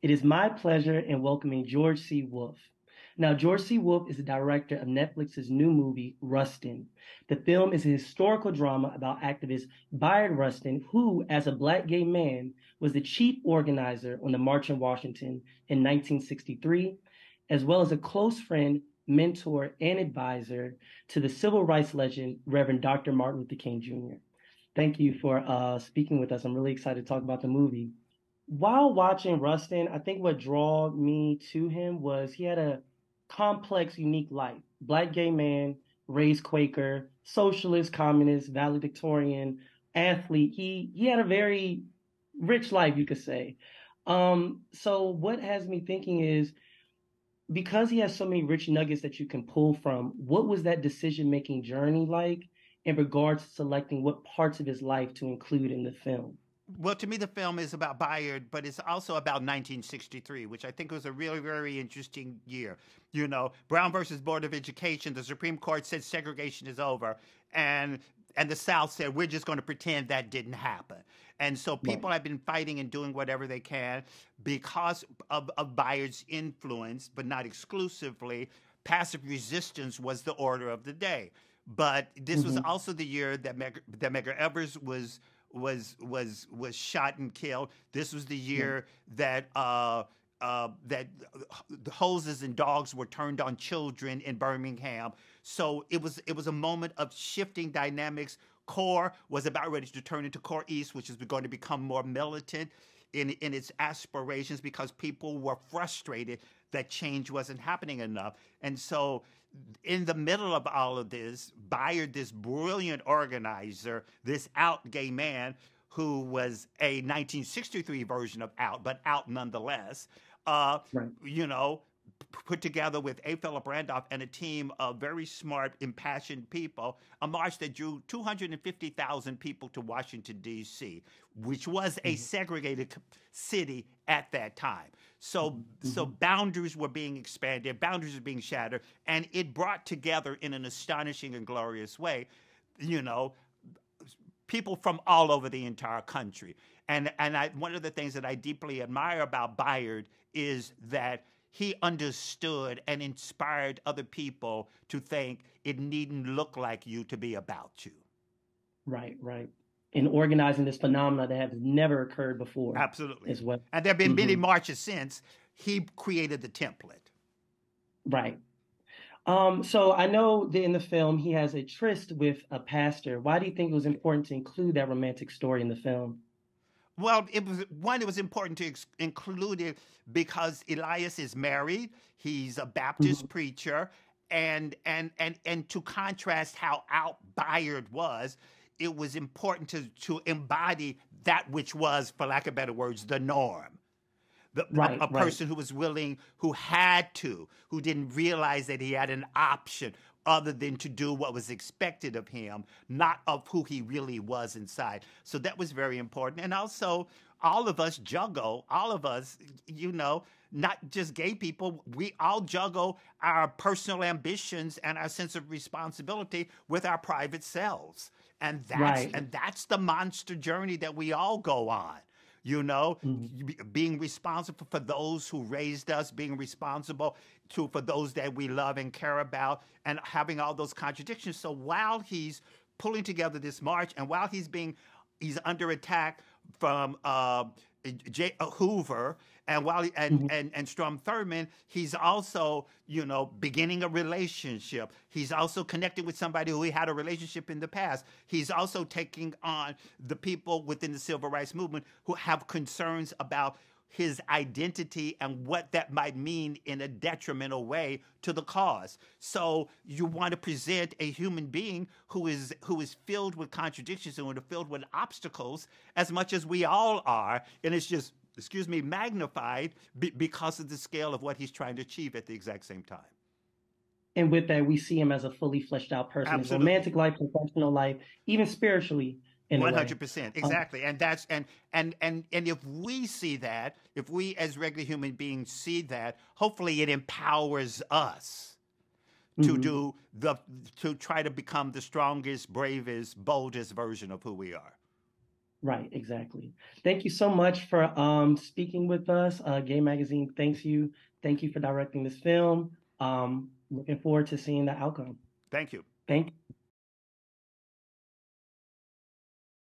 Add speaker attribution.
Speaker 1: It is my pleasure in welcoming George C. Wolfe. Now, George C. Wolfe is the director of Netflix's new movie, Rustin. The film is a historical drama about activist Bayard Rustin, who, as a Black gay man, was the chief organizer on the March in Washington in 1963, as well as a close friend, mentor, and advisor to the civil rights legend, Reverend Dr. Martin Luther King Jr. Thank you for speaking with us. I'm really excited to talk about the movie. While watching Rustin, I think what drew me to him was he had a complex, unique life. Black gay man, raised Quaker, socialist, communist, valedictorian, athlete. He had a very rich life, you could say. So what has me thinking is because he has so many rich nuggets that you can pull from, what was that decision-making journey like in regards to selecting what parts of his life to include in the film?
Speaker 2: Well, to me, the film is about Bayard, but it's also about 1963, which I think was a really, very interesting year. You know, Brown versus Board of Education, the Supreme Court said segregation is over, and the South said we're just going to pretend that didn't happen. And so
Speaker 1: Right.
Speaker 2: people have been fighting and doing whatever they can because of Bayard's influence, but not exclusively. Passive resistance was the order of the day. But this was
Speaker 1: Hmm.
Speaker 2: also the year that Medgar Evers was shot and killed. This was the year that the hoses and dogs were turned on children in Birmingham. So it was a moment of shifting dynamics. Core was about ready to turn into Core East, which is going to become more militant in its aspirations because people were frustrated that change wasn't happening enough. And so, in the middle of all of this, Bayard, this brilliant organizer, this out gay man who was a 1963 version of out, but out nonetheless, uh,
Speaker 1: Right.
Speaker 2: you know, put together with A. Philip Randolph and a team of very smart, impassioned people, a march that drew 250,000 people to Washington, D.C., which was a
Speaker 1: Hmm.
Speaker 2: segregated city at that time. So
Speaker 1: Hmm.
Speaker 2: boundaries were being expanded, boundaries were being shattered, and it brought together in an astonishing and glorious way, you know, people from all over the entire country. One of the things that I deeply admire about Bayard is that he understood and inspired other people to think it needn't look like you to be about you.
Speaker 1: Right, right. And organizing this phenomena that has never occurred before
Speaker 2: Absolutely.
Speaker 1: as well.
Speaker 2: And there have been many
Speaker 1: Hmm.
Speaker 2: marches since. He created the template.
Speaker 1: Right. So I know that in the film he has a tryst with a pastor. Why do you think it was important to include that romantic story in the film?
Speaker 2: Well, it was important to include it because Elias is married. He's a Baptist
Speaker 1: Mhm.
Speaker 2: preacher, and to contrast how out Bayard was, it was important to embody that which was, for lack of better words, the norm. A
Speaker 1: Right, right.
Speaker 2: person who was willing, who had to, who didn't realize that he had an option other than to do what was expected of him, not of who he really was inside. So that was very important. And also, all of us juggle, all of us, not just gay people, we all juggle our personal ambitions and our sense of responsibility with our private selves. And that's
Speaker 1: Right.
Speaker 2: and that's the monster journey that we all go on, you know,
Speaker 1: Mhm.
Speaker 2: being responsible for those who raised us, being responsible for those that we love and care about, and having all those contradictions. So while he's pulling together this march, and while he's under attack from Hoover, and while
Speaker 1: Mhm.
Speaker 2: and Strom Thurmond, he's also, beginning a relationship. He's also connected with somebody who he had a relationship in the past. He's also taking on the people within the civil rights movement who have concerns about his identity and what that might mean in a detrimental way to the cause. So you want to present a human being who is filled with contradictions and filled with obstacles as much as we all are, and it's just, excuse me, magnified because of the scale of what he's trying to achieve at the exact same time.
Speaker 1: And with that, we see him as a fully fleshed out person, his
Speaker 2: Absolutely.
Speaker 1: romantic life, professional life, even spiritually in a way.
Speaker 2: 100%,
Speaker 1: Um,
Speaker 2: exactly. And if we see that, if we as regular human beings see that, hopefully it empowers us to
Speaker 1: mhm.
Speaker 2: do the to try to become the strongest, bravest, boldest version of who we are.
Speaker 1: Right, exactly. Thank you so much for speaking with us. Gay Magazine thanks you. Thank you for directing this film. Looking forward to seeing the outcome.
Speaker 2: Thank you.
Speaker 1: Thank